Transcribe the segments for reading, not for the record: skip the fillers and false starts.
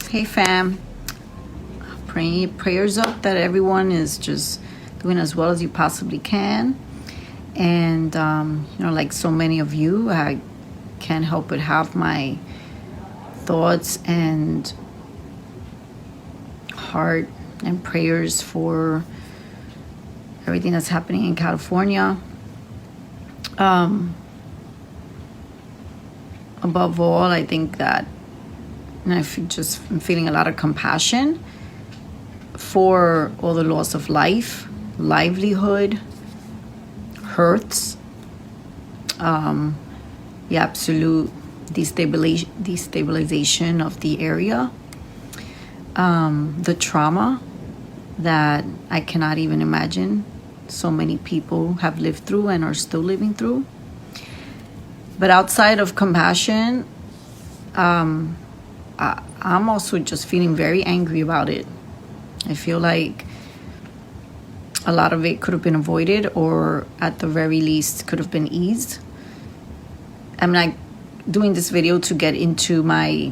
Hey fam, prayers up that everyone is just doing as well as you possibly can. And like so many of you, I can't help but have my thoughts and heart and prayers for everything that's happening in California. Above all, I think that I'm feeling a lot of compassion for all the loss of life, livelihood, hurts, the absolute destabilization of the area, the trauma that I cannot even imagine so many people have lived through and are still living through. But outside of compassion, I'm also just feeling very angry about it. I feel like a lot of it could have been avoided, or at the very least could have been eased. I'm not doing this video to get into my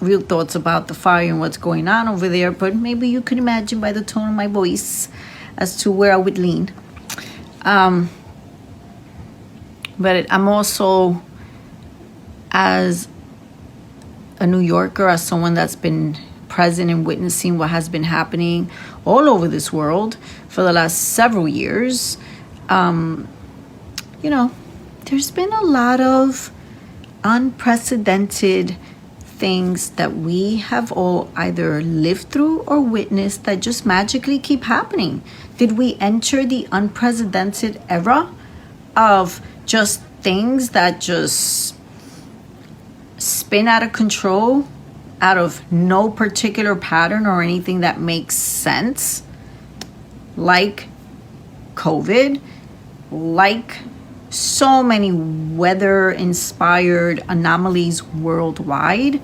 real thoughts about the fire and what's going on over there, but maybe you could imagine by the tone of my voice as to where I would lean. But I'm also, as a New Yorker, as someone that's been present and witnessing what has been happening all over this world for the last several years, there's been a lot of unprecedented things that we have all either lived through or witnessed that just magically keep happening. Did we enter the unprecedented era of just things that just spin out of control, out of no particular pattern or anything that makes sense, like COVID, like so many weather-inspired anomalies worldwide,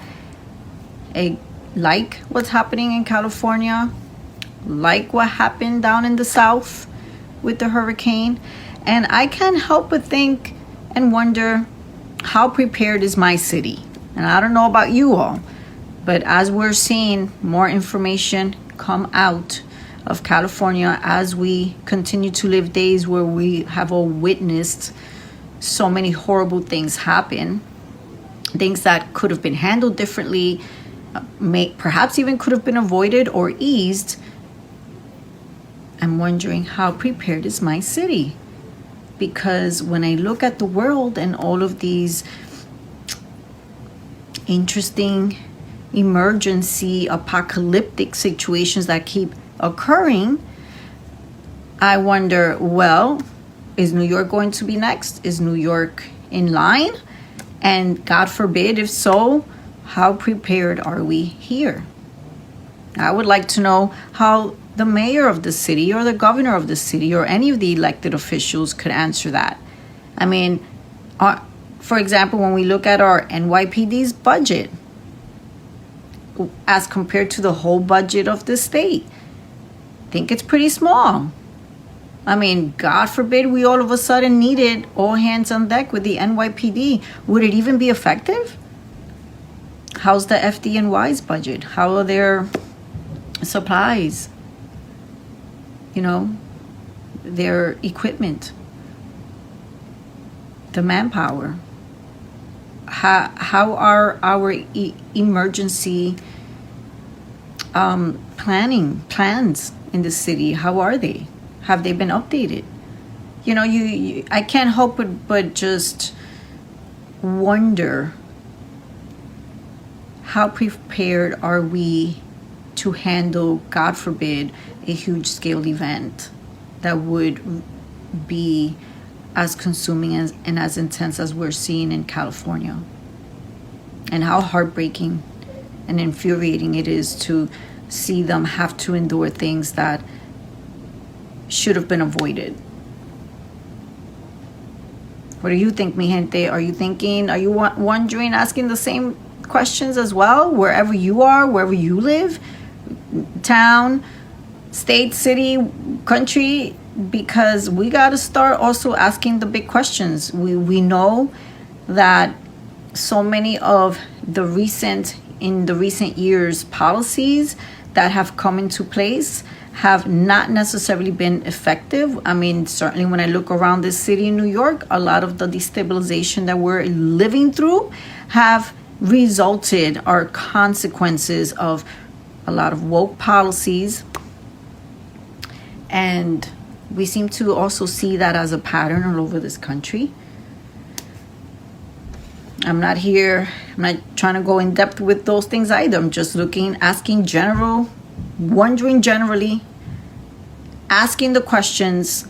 like what's happening in California, like what happened down in the South with the hurricane. And I can't help but think and wonder, how prepared is my city? And I don't know about you all, but as we're seeing more information come out of California, as we continue to live days where we have all witnessed so many horrible things happen, things that could have been handled differently, perhaps even could have been avoided or eased, I'm wondering, how prepared is my city? Because when I look at the world and all of these interesting emergency apocalyptic situations that keep occurring, I wonder, well, is New York going to be next? Is New York in line? And God forbid, if so, how prepared are we here? I would like to know how the mayor of the city or the governor of the city or any of the elected officials could answer that. I mean, for example, when we look at our NYPD's budget as compared to the whole budget of the state, I think it's pretty small. I mean, God forbid we all of a sudden needed all hands on deck with the NYPD. Would it even be effective? How's the FDNY's budget? How are their supplies? Their equipment, the manpower. How are our emergency plans in the city? How are they? Have they been updated? I can't help but just wonder, how prepared are we to handle, God forbid, a huge scale event that would be as consuming and as intense as we're seeing in California? And how heartbreaking and infuriating it is to see them have to endure things that should have been avoided. What do you think, mi gente? Are you wondering, asking the same questions as well, wherever you are, wherever you live, town, state, city, country? Because we got to start also asking the big questions. We know that so many of the recent in the recent years, policies that have come into place have not necessarily been effective. I mean, certainly when I look around this city in New York, a lot of the destabilization that we're living through have resulted, are consequences of a lot of woke policies. And we seem to also see that as a pattern all over this country. I'm not trying to go in depth with those things either. I'm just asking wondering generally, asking the questions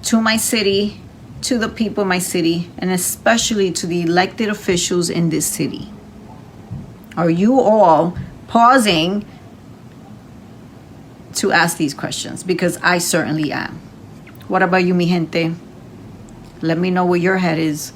to my city, to the people in my city, and especially to the elected officials in this city. Are you all pausing to ask these questions? Because I certainly am. What about you, mi gente? Let me know where your head is.